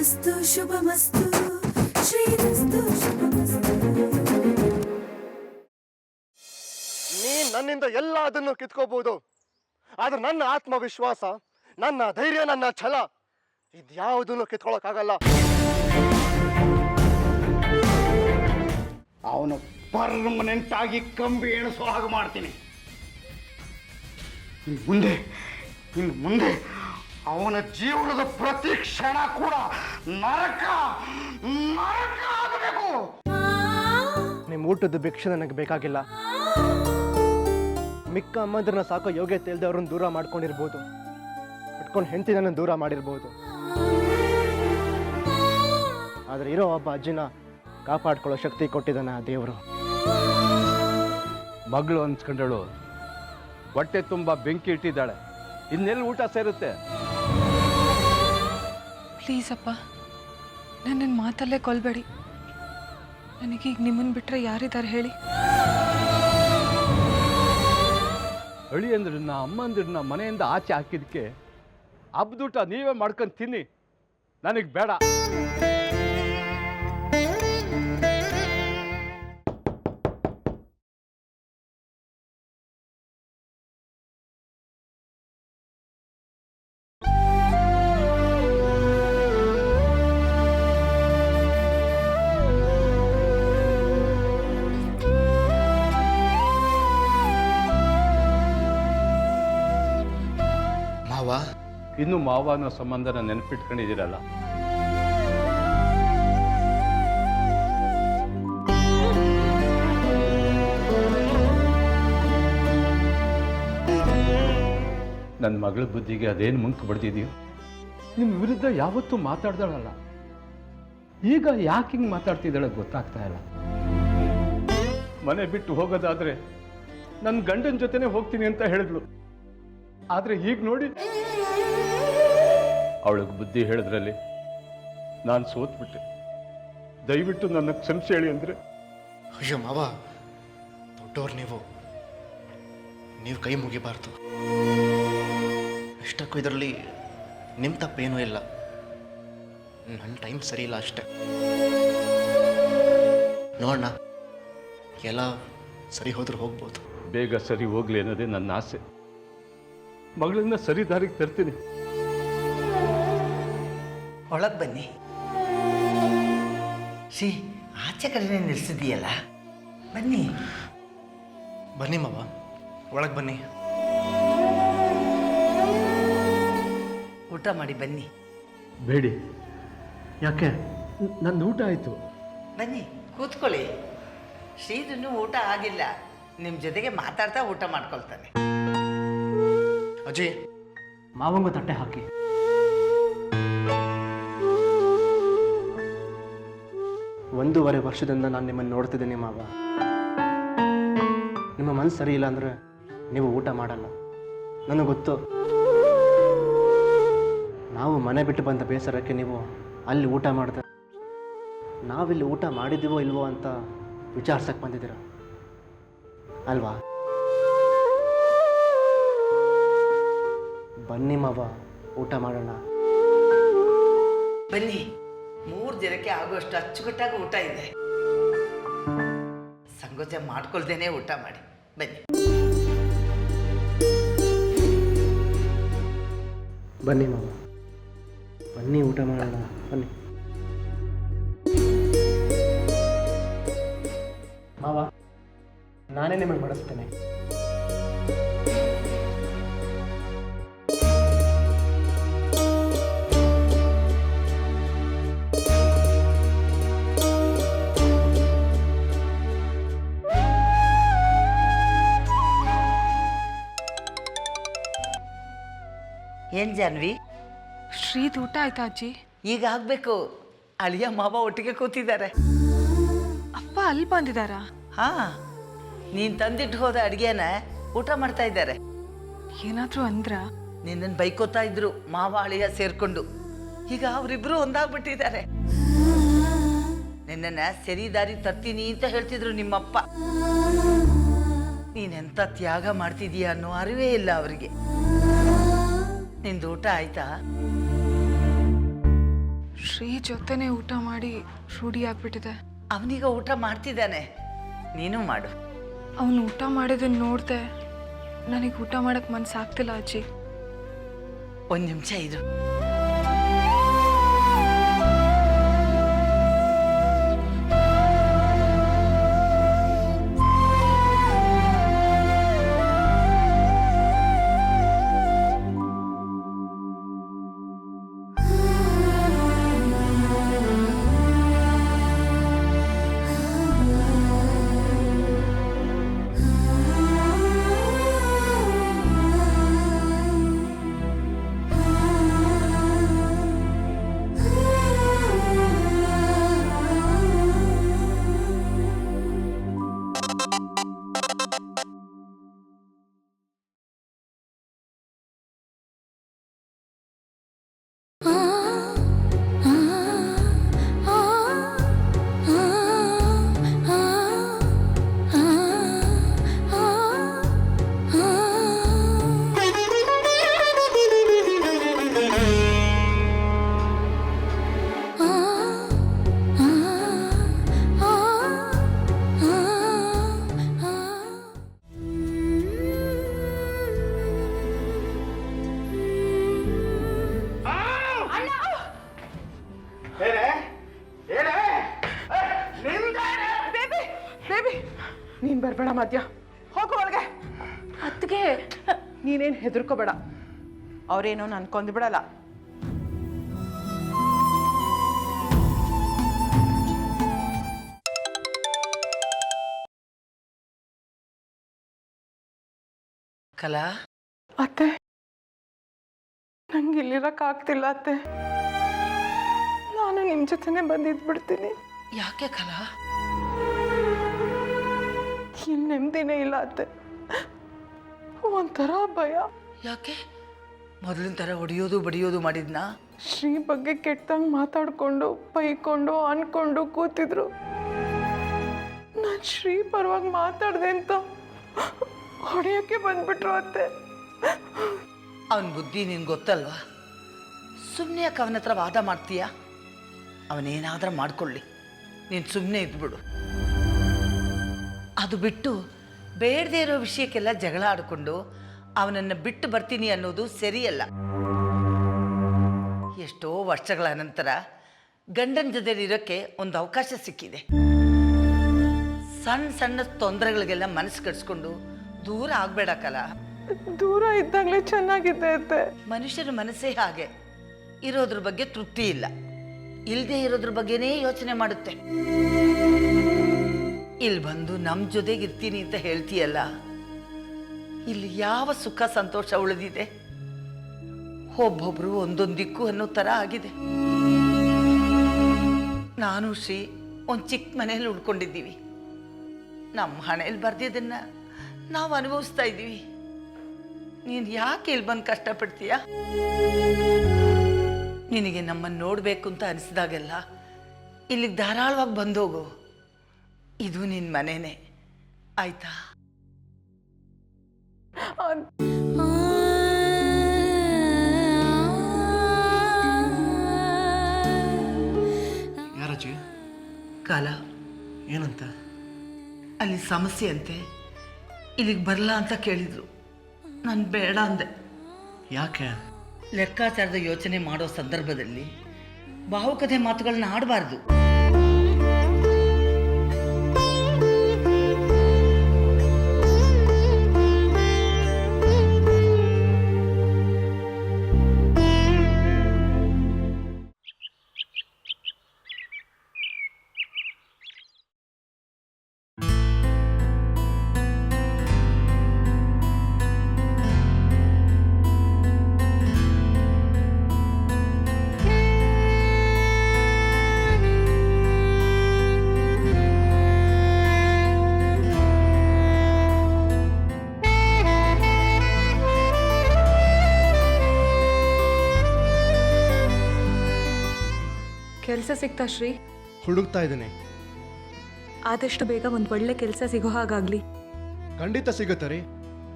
ಶ್ರೀರಸ್ತು ಶುಭಮಸ್ತು ಶ್ರೀರಸ್ತು ಶುಭಮಸ್ತು. ನೀನ್ ನನ್ನಿಂದ ಎಲ್ಲದನ್ನು ಕಿತ್ಕೋಬಹುದು, ಆದ್ರೆ ನನ್ನ ಆತ್ಮವಿಶ್ವಾಸ, ನನ್ನ ಧೈರ್ಯ, ನನ್ನ ಛಲ ಇದ್ಯಾವುದನ್ನು ಕಿತ್ಕೊಳ್ಳೋಕ್ಕಾಗಲ್ಲ. ಅವನು ಪರ್ಮನೆಂಟ್ ಆಗಿ ಕಂಬಿ ಎಣಿಸೋ ಹಾಗೆ ಮಾಡ್ತೀನಿ. ಇನ್ನು ಮುಂದೆ ಅವನ ಜೀವನದ ಪ್ರತಿ ಕ್ಷಣ ಕೂಡ ನರಕ ಆಗಬೇಕು. ನಿಮ್ಮ ಊಟದ ಭಿಕ್ಷೆ ನನಗೆ ಬೇಕಾಗಿಲ್ಲ. ಮಿಕ್ಕ ಅಮ್ಮಂದ್ರನ್ನ ಸಾಕೋ ಯೋಗ್ಯತೆ ಇಲ್ದವ್ರನ್ನ ದೂರ ಮಾಡ್ಕೊಂಡಿರ್ಬೋದು, ಇಟ್ಕೊಂಡು ಹೆಂಡತಿನ ದೂರ ಮಾಡಿರ್ಬೋದು, ಆದ್ರೆ ಇರೋ ಒಬ್ಬ ಅಜ್ಜಿನ ಕಾಪಾಡ್ಕೊಳ್ಳೋ ಶಕ್ತಿ ಕೊಟ್ಟಿದ್ದಾನೆ ಆ ದೇವರು. ಮಗಳು ಅನ್ಸ್ಕೊಂಡಳು ಹೊಟ್ಟೆ ತುಂಬ ಬೆಂಕಿ ಇಟ್ಟಿದ್ದಾಳೆ, ಇನ್ನೆಲ್ಲಿ ಊಟ ಸೇರುತ್ತೆ? ಪ್ಲೀಸ್ ಅಪ್ಪ, ನನ್ನನ್ನು ಮಾತಲ್ಲೇ ಕೊಲ್ಬೇಡಿ. ನನಗೀಗ ನಿಮ್ಮನ್ನು ಬಿಟ್ಟರೆ ಯಾರಿದ್ದಾರೆ ಹೇಳಿ? ಅಳಿಯಂದ್ರನ್ನ ಅಮ್ಮಂದ್ರನ್ನ ಮನೆಯಿಂದ ಆಚೆ ಹಾಕಿದಕ್ಕೆ ಹಬ್ಬದೂಟ ನೀವೇ ಮಾಡ್ಕೊಂಡು ತಿನ್ನಿ, ನನಗೆ ಬೇಡ. ಇನ್ನು ಮಾವ ಅನ್ನೋ ಸಂಬಂಧನ ನೆನಪಿಟ್ಕೊಂಡಿದ್ದೀರಲ್ಲ, ನನ್ನ ಮಗಳ ಬುದ್ಧಿಗೆ ಅದೇನು ಮುಂಕು ಬಡ್ದಿದೆಯೋ, ನಿಮ್ಮ ವಿರುದ್ಧ ಯಾವತ್ತೂ ಮಾತಾಡ್ದಾಳಲ್ಲ, ಈಗ ಯಾಕೆ ಹಿಂಗೆ ಮಾತಾಡ್ತಿದ್ದಾಳೆ ಗೊತ್ತಾಗ್ತಾ ಇಲ್ಲ. ಮನೆ ಬಿಟ್ಟು ಹೋಗೋದಾದ್ರೆ ನನ್ನ ಗಂಡನ ಜೊತೆನೆ ಹೋಗ್ತೀನಿ ಅಂತ ಹೇಳಿದ್ಲು, ಆದ್ರೆ ಈಗ ನೋಡಿ ಅವಳಿಗೆ ಬುದ್ಧಿ ಹೇಳಿದ್ರಲ್ಲಿ ನಾನು ಸೋತ್ಬಿಟ್ಟೆ. ದಯವಿಟ್ಟು ನನ್ನ ಕ್ಷಮಿಸಿ ಹೇಳಿ ಅಂದ್ರೆ. ಅಯ್ಯೋ ಮಾವ, ದೊಡ್ಡವ್ರು ನೀವು ಕೈ ಮುಗಿಬಾರ್ದು. ಇಷ್ಟಕ್ಕೂ ಇದರಲ್ಲಿ ನಿಮ್ಮ ತಪ್ಪೇನೂ ಇಲ್ಲ, ನನ್ನ ಟೈಮ್ ಸರಿ ಇಲ್ಲ ಅಷ್ಟೆ. ನೋಡೋಣ, ಎಲ್ಲ ಸರಿ ಹೋದ್ರೆ ಹೋಗ್ಬೋದು. ಬೇಗ ಸರಿ ಹೋಗ್ಲಿ ಅನ್ನೋದೇ ನನ್ನ ಆಸೆ. ಮಗಳನ್ನ ಸರಿ ದಾರಿಗೆ ತರ್ತೀನಿ. ಒಳಗೆ ಬನ್ನಿ. ಆಚೆ ಕಡೆ ನಿಲ್ಸಿದೀಯಲ್ಲ, ಬನ್ನಿ. ಬನ್ನಿ ಮಾವ, ಒಳಗೆ ಬನ್ನಿ. ಊಟ ಮಾಡಿ ಬನ್ನಿ. ಬೇಡಿ, ಯಾಕೆ? ನನ್ನ ಊಟ ಆಯಿತು. ಬನ್ನಿ ಕೂತ್ಕೊಳ್ಳಿ. ಶ್ರೀಧನು ಊಟ ಆಗಿಲ್ಲ, ನಿಮ್ಮ ಜೊತೆಗೆ ಮಾತಾಡ್ತಾ ಊಟ ಮಾಡ್ಕೊಳ್ತಾನೆ. ಅಜ್ಜಿ, ಮಾವಂಗ ತಟ್ಟೆ ಹಾಕಿ. ಒಂದೂವರೆ ವರ್ಷದಿಂದ ನಾನು ನಿಮ್ಮನ್ನು ನೋಡ್ತಿದ್ದೀನಿ ಮಾವ. ನಿಮ್ಮ ಮನಸ್ಸು ಸರಿ ಇಲ್ಲ ಅಂದರೆ ನೀವು ಊಟ ಮಾಡಲ್ಲ, ನನಗೆ ಗೊತ್ತು. ನಾವು ಮನೆ ಬಿಟ್ಟು ಬಂದ ಬೇಸರಕ್ಕೆ ನೀವು ಅಲ್ಲಿ ಊಟ ಮಾಡಿದೆ, ನಾವಿಲ್ಲಿ ಊಟ ಮಾಡಿದ್ದೀವೋ ಇಲ್ವೋ ಅಂತ ವಿಚಾರಿಸಕ್ಕೆ ಬಂದಿದ್ದೀರ ಅಲ್ವಾ? ಬನ್ನಿ ಮಾವ, ಊಟ ಮಾಡೋಣ. ಬನ್ನಿ, 3 ಜನಕ್ಕೆ ಆಗುವಷ್ಟು ಅಚ್ಚುಕಟ್ಟಾಗಿ ಊಟ ಇದೆ. ಸಂಕೋಚ ಮಾಡ್ಕೊಳ್ದೇನೆ ಊಟ ಮಾಡಿ ಬನ್ನಿ. ಬನ್ನಿ ಮಾವ, ಬನ್ನಿ ಊಟ ಮಾಡೋಣ. ಬನ್ನಿ ಮಾವ, ನಾನೇ ನಿಮಗೆ ಬಡಿಸ್ತೇನೆ. ಏನು ಜಾನ್ವಿ, ಶ್ರೀದ್ ಊಟ ಆಯ್ತಾ ಅಜ್ಜಿ? ಈಗ ಆಗಬೇಕು. ಅಳಿಯ ಮಾವ ಒಟ್ಟಿಗೆ ಕೂತಿದ್ದಾರೆ. ಅಪ್ಪ ಅಲ್ಲಿ ಬಂದಿದ್ದಾರಾ? ಹಾಂ, ನೀನು ತಂದಿಟ್ಟು ಹೋದ ಅಡುಗೆನ ಊಟ ಮಾಡ್ತಾ ಇದ್ದಾರೆ. ಏನಾದರೂ ಅಂದ್ರ? ನಿನ್ನನ್ನು ಬೈಕೋತಾ ಇದ್ರು ಮಾವ ಅಳಿಯ ಸೇರ್ಕೊಂಡು. ಈಗ ಅವರಿಬ್ರು ಒಂದಾಗ್ಬಿಟ್ಟಿದ್ದಾರೆ. ನಿನ್ನನ್ನು ಸರಿ ದಾರಿ ತರ್ತೀನಿ ಅಂತ ಹೇಳ್ತಿದ್ರು ನಿಮ್ಮಪ್ಪ. ನೀನೆಂಥ ತ್ಯಾಗ ಮಾಡ್ತಿದೀಯ ಅನ್ನೋ ಅರಿವೇ ಇಲ್ಲ ಅವರಿಗೆ. ನಿಂದು ಊಟ ಆಯ್ತಾ? ಶ್ರೀ ಜೊತೆನೇ ಊಟ ಮಾಡಿ ರೂಢಿ ಆಗ್ಬಿಟ್ಟಿದೆ. ಅವನೀಗ ಊಟ ಮಾಡ್ತಿದ್ದಾನೆ, ನೀನು ಮಾಡು. ಅವನು ಊಟ ಮಾಡಿದ್ದನ್ನು ನೋಡಿದೆ, ನನಗೆ ಊಟ ಮಾಡೋಕ್ಕೆ ಮನಸ್ಸಾಗ್ತಿಲ್ಲ ಅಜ್ಜಿ. ಒಂದು ನಿಮಿಷ ಇರು. ನೀನು ಬರಬೇಡ ಮಧ್ಯ, ಹೋಗು ಒಳಗೆ. ಅತ್ತಿಗೆ ನೀನೇನು ಹೆದರ್ಕೋಬೇಡ, ಅವರೇನೋ ಅನ್ಕೊಂಡ್ ಬಿಡಲ್ಲ. ಕಲಾ, ಅತ್ತೆ ನಂಗೆ ಇಲ್ಲಿರಕ್ಕಾಗ್ತಿಲ್ಲ ಅತ್ತೆ, ನಾನು ನಿಮ್ಮ ಜೊತೆನೆ ಬಂದಿದ್ಬಿಡ್ತೀನಿ. ಯಾಕೆ ಕಲಾ? ಇಲ್ಲಿ ನೆಮ್ಮದಿನೇ ಇಲ್ಲ ಅತ್ತೆ, ಒಂಥರ ಭಯ. ಯಾಕೆ? ಮೊದಲಿನ ಥರ ಹೊಡೆಯೋದು ಬಡಿಯೋದು ಮಾಡಿದ್ನಾ? ಶ್ರೀ ಬಗ್ಗೆ ಕೆಟ್ಟಂಗೆ ಮಾತಾಡ್ಕೊಂಡು ಬೈಕೊಂಡು ಅನ್ಕೊಂಡು ಕೂತಿದ್ರು. ನಾನು ಶ್ರೀ ಪರವಾಗಿ ಮಾತಾಡ್ದೆ ಅಂತ ಹೊಡೆಯೋಕ್ಕೆ ಬಂದ್ಬಿಟ್ರು ಅತ್ತೆ. ಅವನ ಬುದ್ಧಿ ನಿನ್ಗೆ ಗೊತ್ತಲ್ವಾ? ಸುಮ್ಮನೆ ಯಾಕೆ ಅವನ ಹತ್ರ ವಾದ ಮಾಡ್ತೀಯಾ? ಅವನೇನಾದ್ರೂ ಮಾಡ್ಕೊಳ್ಳಿ, ನೀನು ಸುಮ್ಮನೆ ಇದ್ಬಿಡು. ಅದು ಬಿಟ್ಟು ಬೇಡದೇ ಇರೋ ವಿಷಯಕ್ಕೆಲ್ಲ ಜಗಳ ಆಡಿಕೊಂಡು ಅವನನ್ನು ಬಿಟ್ಟು ಬರ್ತೀನಿ ಅನ್ನೋದು ಸರಿಯಲ್ಲ. ಎಷ್ಟೋ ವರ್ಷಗಳ ನಂತರ ಗಂಡನ ಜೊತೆಲಿರೋಕ್ಕೆ ಒಂದು ಅವಕಾಶ ಸಿಕ್ಕಿದೆ. ಸಣ್ಣ ಸಣ್ಣ ತೊಂದರೆಗಳಿಗೆಲ್ಲ ಮನಸ್ಸು ಕಟ್ಸ್ಕೊಂಡು ದೂರ ಆಗಬೇಡಕ್ಕಲ್ಲ. ದೂರ ಇದ್ದಾಗಲೇ ಚೆನ್ನಾಗಿದೆ ಅತ್ತೆ. ಮನುಷ್ಯನ ಮನಸ್ಸೇ ಹಾಗೆ, ಇರೋದ್ರ ಬಗ್ಗೆ ತೃಪ್ತಿ ಇಲ್ಲ, ಇಲ್ಲದೆ ಇರೋದ್ರ ಬಗ್ಗೆನೇ ಯೋಚನೆ ಮಾಡುತ್ತೆ. ಇಲ್ಲಿ ಬಂದು ನಮ್ಮ ಜೊತೆಗಿರ್ತೀನಿ ಅಂತ ಹೇಳ್ತೀಯಲ್ಲ, ಇಲ್ಲಿ ಯಾವ ಸುಖ ಸಂತೋಷ ಉಳಿದಿದೆ? ಒಬ್ಬೊಬ್ರು ಒಂದೊಂದು ದಿಕ್ಕು ಅನ್ನೋ ಥರ ಆಗಿದೆ. ನಾನು ಶ್ರೀ ಒಂದು ಚಿಕ್ಕ ಮನೇಲಿ ಉಳ್ಕೊಂಡಿದ್ದೀವಿ. ನಮ್ಮ ಹಣೆಯಲ್ಲಿ ಬರ್ದಿದ್ದನ್ನು ನಾವು ಅನುಭವಿಸ್ತಾ ಇದ್ದೀವಿ. ನೀನು ಯಾಕೆ ಇಲ್ಲಿ ಬಂದು ಕಷ್ಟಪಡ್ತೀಯ? ನಿನಗೆ ನಮ್ಮನ್ನು ನೋಡಬೇಕು ಅಂತ ಅನಿಸಿದಾಗೆಲ್ಲ ಇಲ್ಲಿಗೆ ಧಾರಾಳವಾಗಿ ಬಂದೋಗು. ಇದು ನಿನ್ನ ಮನೆನೇ, ಆಯ್ತಾ? ಯಾರಜ್ಜಿ? ಕಾಲ ಏನಂತ? ಅಲ್ಲಿ ಸಮಸ್ಯೆ ಅಂತೆ, ಇಲ್ಲಿಗೆ ಬರಲ್ಲ ಅಂತ ಕೇಳಿದ್ರು. ನಾನು ಬೇಡ ಅಂದೆ. ಯಾಕೆ? ಲೆಕ್ಕಾಚಾರದ ಯೋಚನೆ ಮಾಡೋ ಸಂದರ್ಭದಲ್ಲಿ ಭಾವುಕತೆ ಮಾತುಗಳನ್ನ ಆಡಬಾರ್ದು. ಕೆಲಸ ಸಿಗ್ತಾ ಶ್ರೀ? ಹುಡುಕ್ತಾ ಇದ್ದೀನಿ. ಆದಷ್ಟು ಬೇಗ ಒಂದು ಒಳ್ಳೆ ಕೆಲಸ ಸಿಗೋ ಹಾಗಾಗ್ಲಿ. ಖಂಡಿತ ಸಿಗುತ್ತೆ ರೀ,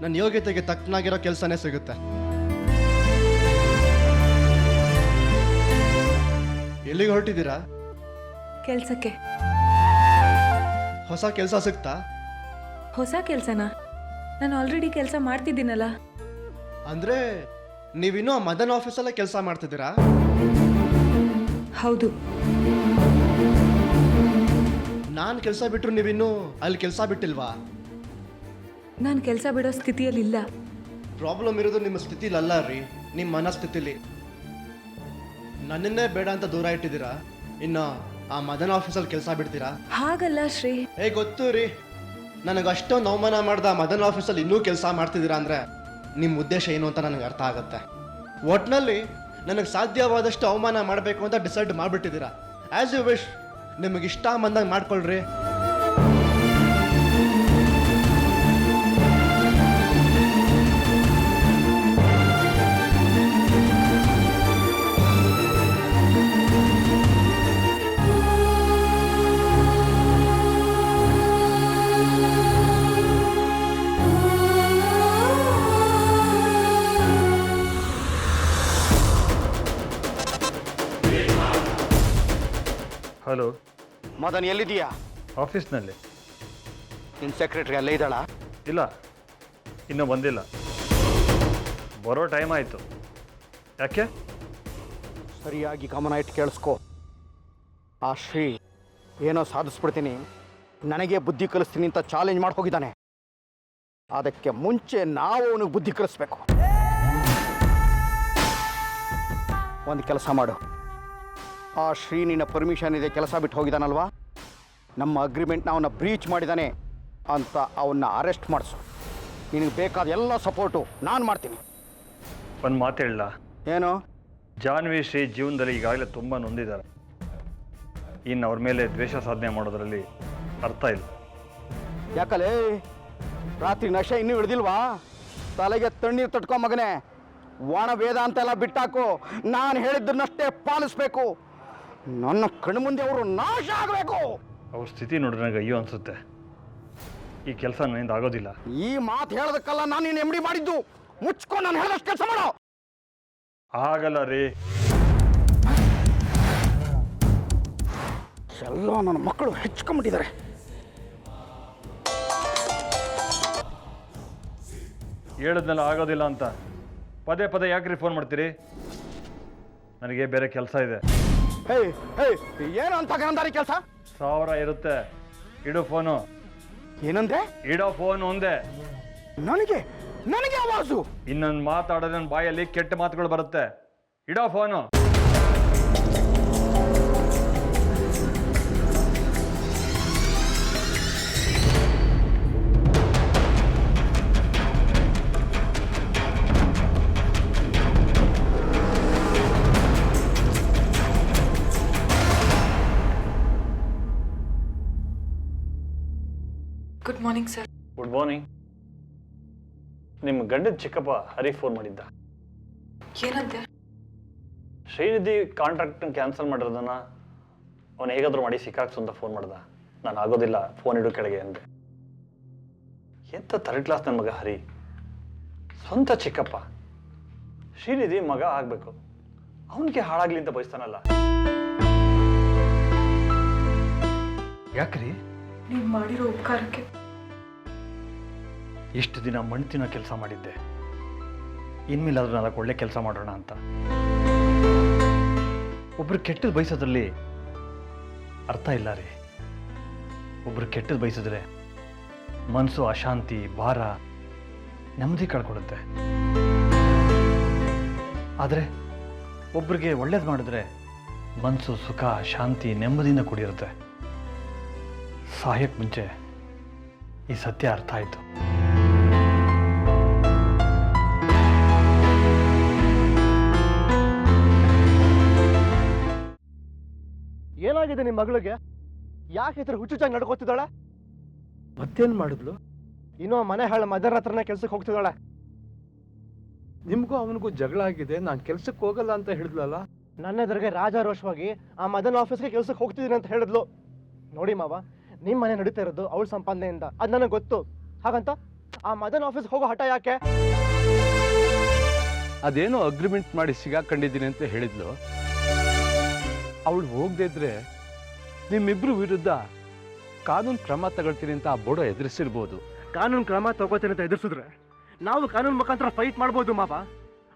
ನನ್ನ ಯೋಗ್ಯತೆಗೆ ತಕ್ಕನಾಗಿರೋ ಕೆಲಸನೇ ಸಿಗುತ್ತೆ. ಎಲ್ಲಿಗೆ ಹೊರಟಿದ್ದೀರಾ? ಕೆಲಸಕ್ಕೆ. ಹೊಸ ಕೆಲಸ ಸಿಗ್ತಾ? ಹೊಸ ಕೆಲಸನಾ? ನಾನು ಆಲ್ರೆಡಿ ಕೆಲಸ ಮಾಡ್ತಿದ್ದೀನಲ್ಲ. ಅಂದರೆ ನೀವಿನ್ನೂ ಆ ಮದನ್ ಆಫೀಸಲ್ಲೇ ಕೆಲಸ ಮಾಡ್ತಿದ್ದೀರಾ? ಹೌದು. ನಾನು ಕೆಲಸ ಬಿಟ್ಟರು ನೀವಿನ್ನೂ ಅಲ್ಲಿ ಕೆಲಸ ಬಿಟ್ಟಿಲ್ವಾ? ನಾನು ಕೆಲಸ ಬಿಡೋ ಸ್ಥಿತಿಯಲ್ಲಿಲ್ಲ. ಪ್ರಾಬ್ಲಮ್ ಇರೋದು ನಿಮ್ಮ ಸ್ಥಿತಿಲಲ್ಲ ರೀ, ನಿಮ್ಮ ಮನಸ್ಥಿತಿಲಿ. ನನ್ನನ್ನೇ ಬೇಡ ಅಂತ ದೂರ ಇಟ್ಟಿದ್ದೀರಾ, ಇನ್ನು ಆ ಮದನ್ ಆಫೀಸಲ್ಲಿ ಕೆಲಸ ಬಿಡ್ತೀರಾ? ಹಾಗಲ್ಲ ಶ್ರೀ. ಗೊತ್ತು ರೀ, ನನಗೆ ಅಷ್ಟೊಂದು ಅವಮಾನ ಮಾಡ್ದ ಮದನ್ ಆಫೀಸಲ್ಲಿ ಇನ್ನೂ ಕೆಲಸ ಮಾಡ್ತಿದ್ದೀರಾ ಅಂದರೆ ನಿಮ್ಮ ಉದ್ದೇಶ ಏನು ಅಂತ ನನಗೆ ಅರ್ಥ ಆಗುತ್ತೆ. ಒಟ್ಟಿನಲ್ಲಿ ನನಗೆ ಸಾಧ್ಯವಾದಷ್ಟು ಅವಮಾನ ಮಾಡಬೇಕು ಅಂತ ಡಿಸೈಡ್ ಮಾಡಿಬಿಟ್ಟಿದ್ದೀರಾ. ಆ್ಯಸ್ ಯು ವಿಶ್, ನಿಮಗೆ ಇಷ್ಟ ಬಂದಂಗೆ ಮಾಡ್ಕೊಳ್ರಿ. ಹಲೋ ಮದನ್, ಎಲ್ಲಿದೀಯಾ? ಆಫೀಸ್ನಲ್ಲಿ. ನಿನ್ನ ಸೆಕ್ರೆಟರಿ ಅಲ್ಲೇ ಇದ್ದಾಳ? ಇಲ್ಲ, ಇನ್ನೂ ಬಂದಿಲ್ಲ. ಬರೋ ಟೈಮ್ ಆಯಿತು. ಯಾಕೆ? ಸರಿಯಾಗಿ ಗಮನ ಇಟ್ಟು ಕೇಳಿಸ್ಕೊ. ಆ ಶ್ರೀ ಏನೋ ಸಾಧಿಸ್ಬಿಡ್ತೀನಿ, ನನಗೆ ಬುದ್ಧಿ ಕಲಿಸ್ತೀನಿ ಅಂತ ಚಾಲೆಂಜ್ ಮಾಡಿ ಹೋಗಿದ್ದಾನೆ. ಅದಕ್ಕೆ ಮುಂಚೆ ನಾವು ಅವನಿಗೆ ಬುದ್ಧಿ ಕಲಿಸ್ಬೇಕು. ಒಂದು ಕೆಲಸ ಮಾಡು, ಆ ಶ್ರೀ ನಿನ್ನ ಪರ್ಮಿಷನ್ ಇದೆ ಕೆಲಸ ಬಿಟ್ಟು ಹೋಗಿದ್ದಾನಲ್ವಾ, ನಮ್ಮ ಅಗ್ರಿಮೆಂಟ್ನ ಅವನ್ನ ಬ್ರೀಚ್ ಮಾಡಿದ್ದಾನೆ ಅಂತ ಅವನ್ನ ಅರೆಸ್ಟ್ ಮಾಡಿಸು. ನಿನಗೆ ಬೇಕಾದ ಎಲ್ಲ ಸಪೋರ್ಟು ನಾನು ಮಾಡ್ತೀನಿ. ಒಂದು ಮಾತು ಹೇಳಲ್ಲ? ಏನು? ಜಾನ್ವಿ ಶ್ರೀ ಜೀವನದಲ್ಲಿ ಈಗಾಗಲೇ ತುಂಬ ನೊಂದಿದ್ದಾರೆ. ಇನ್ನು ಅವ್ರ ಮೇಲೆ ದ್ವೇಷ ಸಾಧನೆ ಮಾಡೋದ್ರಲ್ಲಿ ಅರ್ಥ ಇಲ್ಲ. ಯಾಕಲೇ ರಾತ್ರಿ ನಶೆ ಇನ್ನೂ ಹಿಡ್ದಿಲ್ವಾ? ತಲೆಗೆ ತಣ್ಣೀರು ತಟ್ಕೊ ಮಗನೇ. ಒಣ ವೇದ ಅಂತೆಲ್ಲ ಬಿಟ್ಟಾಕು, ನಾನು ಹೇಳಿದ್ದನ್ನಷ್ಟೇ ಪಾಲಿಸ್ಬೇಕು. ನನ್ನ ಕಣ್ಮುಂದೆ ಅವರು ನಾಶ ಆಗಬೇಕು. ಅವ್ರ ಸ್ಥಿತಿ ನೋಡಿದ್ರೆ ನನಗೆ ಅಯ್ಯೋ ಅನಿಸುತ್ತೆ. ಈ ಕೆಲಸ ನನ್ನಿಂದ ಆಗೋದಿಲ್ಲ. ಈ ಮಾತು ಹೇಳೋದಕ್ಕಲ್ಲ ನಾನು ನೀನು ಎಮ್ಡಿ ಮಾಡಿದ್ದು. ಮುಚ್ಕೊಂಡು ನಾನು ಹೇಳಿದಷ್ಟು ಕೆಲಸ ಮಾಡೋ. ಆಗಲ್ಲ ರೀ. ಎಲ್ಲ ನನ್ನ ಮಕ್ಕಳು ಹೆಚ್ಕೊಂಡ್ಬಿಟ್ಟಿದ್ದಾರೆ. ಹೇಳಿದ್ನೆಲ್ಲ ಆಗೋದಿಲ್ಲ ಅಂತ ಪದೇ ಪದೇ ಯಾಕ್ರಿ ಫೋನ್ ಮಾಡ್ತೀರಿ? ನನಗೆ ಬೇರೆ ಕೆಲಸ ಇದೆ. ಹೇ ಹೇ, ಏನು ಅಂತ ಗಂಧಾರಿ ಕೆಲಸ? 1000 ಇರುತ್ತೆ. ಇಡೋ ಫೋನು. ಏನಂದ್ರೆ? ಇಡೋ ಫೋನ್ ಒಂದೇ. ನನಗೆ ನನಗೆ ಆವಾಜು. ಇನ್ನೊಂದು ಮಾತಾಡೋದು ನನ್ನ ಬಾಯಲ್ಲಿ ಕೆಟ್ಟ ಮಾತುಗಳು ಬರುತ್ತೆ. ಇಡೋ phone. Good morning sir. Good morning. ನಿಮ್ಮ ಗಂಡದ ಚಿಕ್ಕಪ್ಪ ಹರಿ ಫೋನ್ ಮಾಡಿದ್ದ. ಏನಂತೆ? ಶ್ರೀನಿಧಿ ಕಾಂಟ್ರಾಕ್ಟ್ನ ಕ್ಯಾನ್ಸಲ್ ಮಾಡಿರೋದನ್ನ ಅವನು ಹೇಗಾದರೂ ಮಾಡಿ ಸಿಕ್ಕಾಕ್ಸು ಅಂತ ಫೋನ್ ಮಾಡ್ದ. ನಾನು ಆಗೋದಿಲ್ಲ, ಫೋನ್ ಇಡು ಕೆಳಗೆ ಅಂದೆ. ಎಂಥ ಥರ್ಡ್ ಕ್ಲಾಸ್ ನನ್ನ ಮಗ ಹರಿ. ಸ್ವಂತ ಚಿಕ್ಕಪ್ಪ ಶ್ರೀನಿಧಿ ಮಗ ಆಗಬೇಕು, ಅವನಿಗೆ ಹಾಳಾಗ್ಲಿ ಅಂತ ಬಯಸ್ತಾನಲ್ಲ. ಯಾಕ್ರಿ? ನೀವು ಮಾಡಿರೋ ಉಪಕಾರಕ್ಕೆ ಇಷ್ಟು ದಿನ ಮಣ್ತಿನ ಕೆಲಸ ಮಾಡಿದ್ದೆ. ಇನ್ಮೇಲಾದ್ರೂ 4 ಒಳ್ಳೆ ಕೆಲಸ ಮಾಡೋಣ ಅಂತ. ಒಬ್ರು ಕೆಟ್ಟದ್ದು ಬಯಸೋದ್ರಲ್ಲಿ ಅರ್ಥ ಇಲ್ಲ ರೀ. ಒಬ್ರು ಕೆಟ್ಟದ್ದು ಬಯಸಿದ್ರೆ ಮನಸ್ಸು ಅಶಾಂತಿ, ಭಾರ, ನೆಮ್ಮದಿ ಕಳ್ಕೊಡುತ್ತೆ. ಆದರೆ ಒಬ್ರಿಗೆ ಒಳ್ಳೇದು ಮಾಡಿದ್ರೆ ಮನಸ್ಸು ಸುಖ, ಶಾಂತಿ, ನೆಮ್ಮದಿಯಿಂದ ಕೂಡಿರುತ್ತೆ. ಸಾಯಕ್ಕೆ ಮುಂಚೆ ಈ ಸತ್ಯ ಅರ್ಥ ಆಯಿತು. ಏನಾಗಿದೆ ನಿಮ್ಮ ಮಗಳಿಗೆ? ಯಾಕೆ ಈ ಥರ ಹುಚ್ಚುಚ್ಚಾಗಿ ನಡ್ಕೋತಿದ್ದಾಳೆ? ಮತ್ತೇನು ಮಾಡಿದ್ಲು? ಇನ್ನೂ ಮನೆ ಹಾಳು ಮದರ್ ಹತ್ರನೇ ಕೆಲ್ಸಕ್ಕೆ ಹೋಗ್ತಿದ್ದಾಳೆ. ನಿಮಗೂ ಅವನಿಗೂ ಜಗಳ ಆಗಿದೆ, ನಾನು ಕೆಲ್ಸಕ್ಕೆ ಹೋಗಲ್ಲ ಅಂತ ಹೇಳಿದ್ಲಲ್ಲ. ನನ್ನ ಎದುರಿಗೆ ರಾಜಾರೋಷವಾಗಿ ಆ ಮದನ್ ಆಫೀಸ್ಗೆ ಕೆಲ್ಸಕ್ಕೆ ಹೋಗ್ತಿದ್ದೀನಿ ಅಂತ ಹೇಳಿದ್ಲು. ನೋಡಿ ಮಾವ, ನಿಮ್ಮ ಮನೆ ನಡೀತಾ ಇರೋದು ಅವಳ ಸಂಪಾದನೆಯಿಂದ, ಅದು ನನಗೆ ಗೊತ್ತು. ಹಾಗಂತ ಆ ಮದನ್ ಆಫೀಸ್ಗೆ ಹೋಗೋ ಹಠ ಯಾಕೆ? ಅದೇನೋ ಅಗ್ರಿಮೆಂಟ್ ಮಾಡಿ ಸಿಗಾಕೊಂಡಿದ್ದೀನಿ ಅಂತ ಹೇಳಿದ್ಲು. ಅವಳು ಹೋಗದಿದ್ರೆ ನಿಮ್ಮಿಬ್ರು ವಿರುದ್ಧ ಕಾನೂನು ಕ್ರಮ ತಗೊಳ್ತೀನಿ ಅಂತ ಆ ಬೋಡೋ ಎದುರಿಸಿರ್ಬೋದು. ಕಾನೂನು ಕ್ರಮ ತಗೋತೀನಿ ಅಂತ ಎದುರಿಸಿದ್ರೆ ನಾವು ಕಾನೂನು ಮುಖಾಂತರ ಫೈಟ್ ಮಾಡ್ಬೋದು ಮಾವ.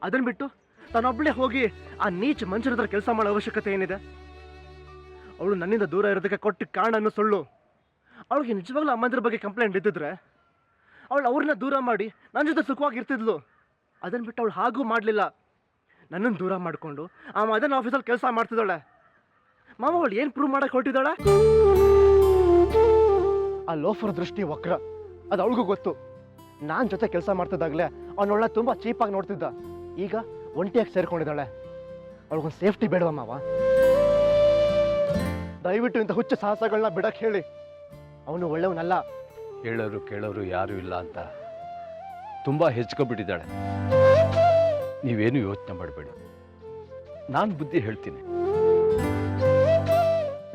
ಅದನ್ನ ಬಿಟ್ಟು ತಾನೊಬ್ಬಳೇ ಹೋಗಿ ಆ ನೀಚ ಮನುಷ್ಯನ ಹತ್ರ ಕೆಲಸ ಮಾಡೋ ಅವಶ್ಯಕತೆ ಏನಿದೆ? ಅವಳು ನನ್ನಿಂದ ದೂರ ಇರೋದಕ್ಕೆ ಕೊಟ್ಟ ಕಾರಣ ಅನ್ನೋ ಸುಳ್ಳು. ಅವಳಿಗೆ ನಿಜವಾಗ್ಲೂ ಅಮ್ಮಂದ್ರ ಬಗ್ಗೆ ಕಂಪ್ಲೇಂಟ್ ಇದ್ದಿದ್ರೆ ಅವಳು ಅವ್ರನ್ನ ದೂರ ಮಾಡಿ ನನ್ನ ಜೊತೆ ಸುಖವಾಗಿರ್ತಿದ್ಲು. ಅದನ್ನು ಬಿಟ್ಟು ಅವಳು ಹಾಗೂ ಮಾಡಲಿಲ್ಲ. ನನ್ನನ್ನು ದೂರ ಮಾಡಿಕೊಂಡು ಆ ಮದನ್ ಆಫೀಸಲ್ಲಿ ಕೆಲಸ ಮಾಡ್ತಿದ್ದಾಳೆ. ಮಾವ ಅವಳು ಏನು ಪ್ರೂವ್ ಮಾಡಕ್ಕೆ ಹೊರಟಿದ್ದಾಳೆ? ಆ ಲೋಫರ್ ದೃಷ್ಟಿ ವಕ್ರ, ಅದು ಅವಳಿಗೂ ಗೊತ್ತು. ನಾನು ಜೊತೆ ಕೆಲಸ ಮಾಡ್ತಿದ್ದಾಗಲೇ ಅವನೊಳ್ಳೆ ತುಂಬ ಚೀಪಾಗಿ ನೋಡ್ತಿದ್ದ. ಈಗ ಒಂಟಿಯಾಗಿ ಸೇರ್ಕೊಂಡಿದ್ದಾಳೆ. ಅವಳಿಗೊಂದು ಸೇಫ್ಟಿ ಬೇಡವ ಮಾವ? ದಯವಿಟ್ಟು ಇಂಥ ಹುಚ್ಚು ಸಾಹಸಗಳನ್ನ ಬಿಡಕ್ಕೆ ಹೇಳಿ. ಅವನು ಒಳ್ಳೆಯವನಲ್ಲ. ಹೇಳೋರು ಕೇಳೋರು ಯಾರೂ ಇಲ್ಲ ಅಂತ ತುಂಬ ಹೆಚ್ಕೊಬಿಟ್ಟಿದ್ದಾಳೆ. ನೀವೇನು ಯೋಚನೆ ಮಾಡಬೇಡಿ, ನಾನು ಬುದ್ಧಿ ಹೇಳ್ತೀನಿ.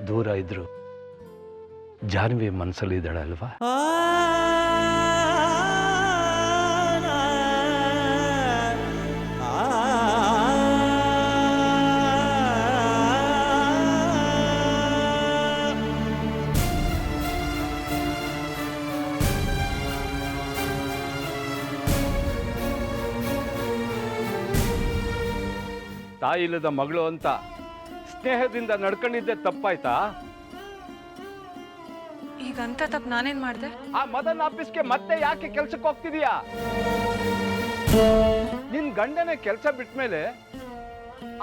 ದೂರ ಇದ್ರು ಜಾನ್ವಿ ಮನಸ್ಸಲ್ಲಿ ಇದ್ದಾಳೆ ಅಲ್ವಾ? ತಾಯಿ ಇಲ್ಲದ ಮಗಳು ಅಂತ ಸ್ನೇಹದಿಂದ ನಡ್ಕೊಂಡಿದ್ದೆ ತಪ್ಪಾಯ್ತಾ? ಈಗಂತ ತಪ್ಪು ನಾನೇನ್ ಮಾಡಿದೆ? ಆ ಮದನ್ ಆಫೀಸ್ಗೆ ಮತ್ತೆ ಯಾಕೆ ಕೆಲ್ಸಕ್ಕೆ ಹೋಗ್ತಿದೀಯಾ? ನಿನ್ ಗಂಡನ ಕೆಲಸ ಬಿಟ್ಮೇಲೆ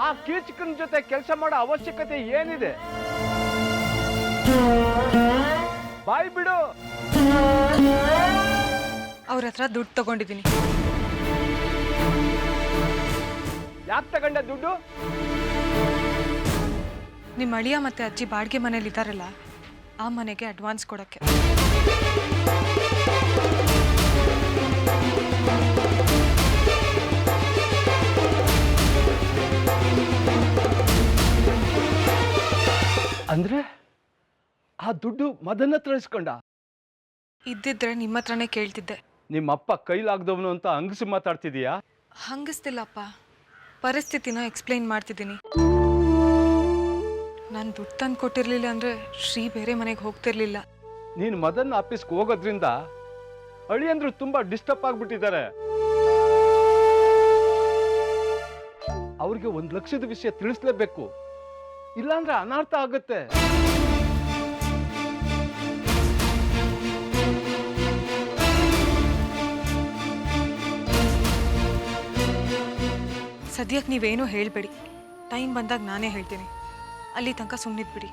ಆ ಕೀಚಕನ ಜೊತೆ ಕೆಲಸ ಮಾಡೋ ಅವಶ್ಯಕತೆ ಏನಿದೆ? ಬಾಯ್ ಬಿಡು. ಅವ್ರ ಹತ್ರ ದುಡ್ಡು ತಗೊಂಡಿದ್ದೀನಿ. ಯಾಕೆ ತಗೊಂಡೆ ದುಡ್ಡು? ನಿಮ್ಮ ಅಳಿಯ ಮತ್ತೆ ಅಜ್ಜಿ ಬಾಡಿಗೆ ಮನೇಲಿ ಇದ್ದಾರಲ್ಲ, ಆ ಮನೆಗೆ ಅಡ್ವಾನ್ಸ್ ಕೊಡಕ್ಕೆ. ಅಂದ್ರೆ ಆ ದುಡ್ಡು ಮದನ್ ಹತ್ರ ಇಸ್ಕೊಂಡ? ಇದ್ದಿದ್ರೆ ನಿಮ್ಮ ಹತ್ರನೇ ಕೇಳ್ತಿದ್ದೆ. ನಿಮ್ಮಪ್ಪ ಕೈಲಾಗ್ದವನು ಅಂತ ಹಂಗಸಿ ಮಾತಾಡ್ತಿದೀಯಾ? ಹಂಗಿಸ್ತಿಲ್ಲಪ್ಪ, ಪರಿಸ್ಥಿತಿನ ಎಕ್ಸ್ಪ್ಲೈನ್ ಮಾಡ್ತಿದ್ದೀನಿ. ನಾನು ದುಡ್ಡು ತಂದು ಕೊಟ್ಟಿರ್ಲಿಲ್ಲ ಅಂದ್ರೆ ಶ್ರೀ ಬೇರೆ ಮನೆಗೆ ಹೋಗ್ತಿರ್ಲಿಲ್ಲ. ನೀನು ಮದನ್ ಆಫೀಸ್ಗೆ ಹೋಗೋದ್ರಿಂದ ಅಳಿಯಂದ್ರು ತುಂಬಾ ಡಿಸ್ಟರ್ಬ್ ಆಗ್ಬಿಟ್ಟಿದ್ದಾರೆ. ಅವ್ರಿಗೆ 1 ಲಕ್ಷದ ವಿಷಯ ತಿಳಿಸ್ಲೇಬೇಕು, ಇಲ್ಲಾಂದ್ರೆ ಅನರ್ಥ ಆಗುತ್ತೆ. ಸದ್ಯಕ್ಕೆ ನೀವೇನೂ ಹೇಳ್ಬೇಡಿ. ಟೈಮ್ ಬಂದಾಗ ನಾನೇ ಹೇಳ್ತೀನಿ. ಅಲ್ಲಿ ತನಕ ಸುಮ್ಮನಿದ್ಬಿಡಿ.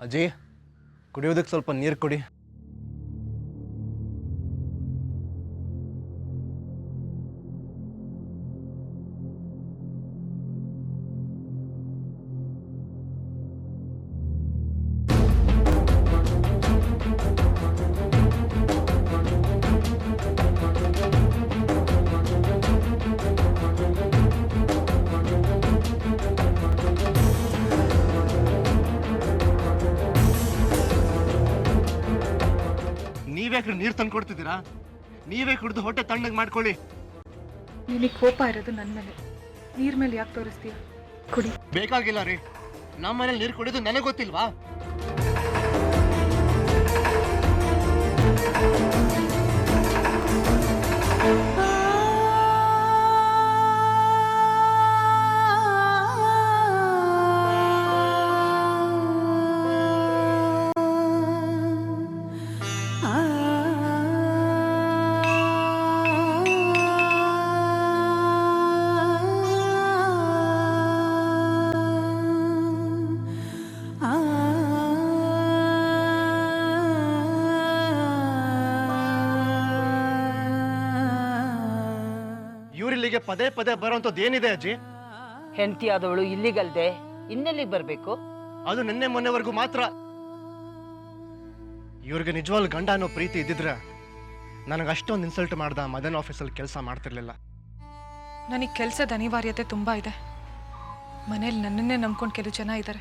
ಅಜ್ಜಿ, ಕುಡಿಯೋದಕ್ಕೆ ಸ್ವಲ್ಪ ನೀರು ಕೊಡಿ. ನೀವ್ಯಾಕ್ರಿ ನೀರು ತಂದು ಕೊಡ್ತಿದ್ದೀರಾ? ನೀವೇ ಕುಡಿದು ಹೊಟ್ಟೆ ತಣ್ಣಗೆ ಮಾಡ್ಕೊಳ್ಳಿ. ನಿನಗೆ ಕೋಪ ಇರೋದು ನನ್ನ ಮೇಲೆ, ನೀರ್ ಮೇಲೆ ಯಾಕೆ ತೋರಿಸ್ತೀಯ? ಕುಡಿ. ಬೇಕಾಗಿಲ್ಲ ರೀ, ನಮ್ಮ ಮನೇಲಿ ನೀರು ಕುಡಿಯೋದು ನನಗೆ ಗೊತ್ತಿಲ್ವಾ? ಇಲ್ಲಿಗೆ ಪದೇ ಪದೇ ಬರೋಂಥದ್ದು ಏನಿದೆ ಅಜ್ಜಿ? ಹೆಂಡತಿ ಆದವಳು ಇಲ್ಲಿಗಲ್ದೆ ಇನ್ನೆಲ್ಲಿಗೆ ಬರಬೇಕು? ಅದು ನಿನ್ನೆ ಮೊನ್ನೆವರೆಗೂ ಮಾತ್ರ. ಇವ್ರಿಗೆ ನಿಜವಾಗ್ಲೂ ಗಂಡ ಅನ್ನೋ ಪ್ರೀತಿ ಇದ್ದಿದ್ರೆ ನನಗೆ ಅಷ್ಟೊಂದು ಇನ್ಸಲ್ಟ್ ಮಾಡ್ದ ಮದನ್ ಆಫೀಸಲ್ಲಿ ಕೆಲಸ ಮಾಡ್ತಿರ್ಲಿಲ್ಲ. ನನಗೆ ಕೆಲಸದ ಅನಿವಾರ್ಯತೆ ತುಂಬ ಇದೆ. ಮನೇಲಿ ನನ್ನನ್ನೇ ನಂಬ್ಕೊಂಡು ಕೆಲವು ಜನ ಇದ್ದಾರೆ.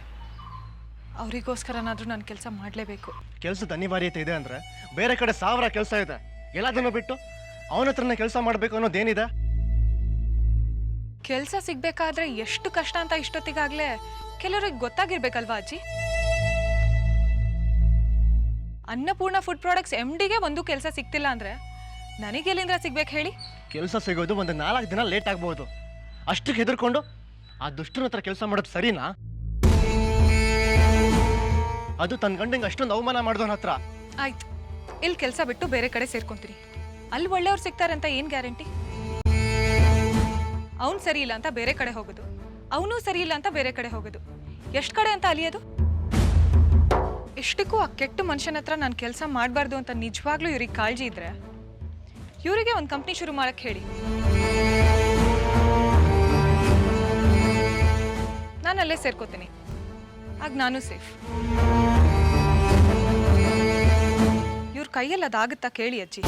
ಅವರಿಗೋಸ್ಕರನಾದರೂ ನಾನು ಕೆಲಸ ಮಾಡಲೇಬೇಕು. ಕೆಲಸದ ಅನಿವಾರ್ಯತೆ ಇದೆ ಅಂದರೆ ಬೇರೆ ಕಡೆ 1000 ಕೆಲಸ ಇದೆ. ಎಲ್ಲದನ್ನು ಬಿಟ್ಟು ಅವನ ಹತ್ರನೇ ಕೆಲಸ ಮಾಡಬೇಕು ಅನ್ನೋದೇನಿದೆ? ಕೆಲಸ ಸಿಗ್ಬೇಕಾದ್ರೆ ಎಷ್ಟು ಕಷ್ಟ ಅಂತ ಇಷ್ಟೊತ್ತಿಗಾಗಲೇ ಕೆಲವ್ರಿಗೆ ಗೊತ್ತಾಗಿರ್ಬೇಕಲ್ವಾ ಅಜ್ಜಿ? ಅನ್ನಪೂರ್ಣ ಫುಡ್ ಪ್ರಾಡಕ್ಟ್ಸ್ MDಗೆ ಒಂದು ಕೆಲಸ ಸಿಗ್ತಿಲ್ಲ ಅಂದರೆ ನನಗೆಲ್ಲಿಂದ ಸಿಗ್ಬೇಕು ಹೇಳಿ? ಕೆಲಸ ಸಿಗೋದು ಒಂದು 4 ದಿನ ಲೇಟ್ ಆಗ್ಬೋದು. ಅಷ್ಟಕ್ಕೆ ಹೆದರ್ಕೊಂಡು ಆ ದುಷ್ಟನ ಹತ್ರ ಕೆಲಸ ಮಾಡೋದು ಸರಿನಾ? ಅದು ತನ್ನ ಗಂಡಂಗೆ ಅಷ್ಟೊಂದು ಅವಮಾನ ಮಾಡಿದವನ ಹತ್ರ. ಆಯ್ತು, ಇಲ್ಲಿ ಕೆಲಸ ಬಿಟ್ಟು ಬೇರೆ ಕಡೆ ಸೇರ್ಕೊಂತೀನಿ. ಅಲ್ಲಿ ಒಳ್ಳೆಯವ್ರು ಸಿಗ್ತಾರೆ ಅಂತ ಏನು ಗ್ಯಾರಂಟಿ? ಅವ್ನು ಸರಿ ಇಲ್ಲ ಅಂತ ಬೇರೆ ಕಡೆ ಹೋಗೋದು, ಅವನು ಸರಿ ಇಲ್ಲ ಅಂತ ಬೇರೆ ಕಡೆ ಹೋಗೋದು, ಎಷ್ಟು ಕಡೆ ಅಂತ ಅಲಿಯೋದು? ಎಷ್ಟಕ್ಕೂ ಆ ಕೆಟ್ಟ ಮನುಷ್ಯನ ಹತ್ರ ನಾನು ಕೆಲಸ ಮಾಡಬಾರ್ದು ಅಂತ ನಿಜವಾಗ್ಲೂ ಇವ್ರಿಗೆ ಕಾಳಜಿ ಇದ್ರೆ ಇವರಿಗೆ ಒಂದು ಕಂಪ್ನಿ ಶುರು ಮಾಡಕ್ಕೆ ಹೇಳಿ. ನಾನು ಅಲ್ಲೇ ಸೇರ್ಕೋತೀನಿ, ಆಗ ನಾನು ಸೇಫ್. ಇವ್ರ ಕೈಯಲ್ಲಿ ಅದಾಗುತ್ತಾ ಕೇಳಿ ಅಜ್ಜಿ.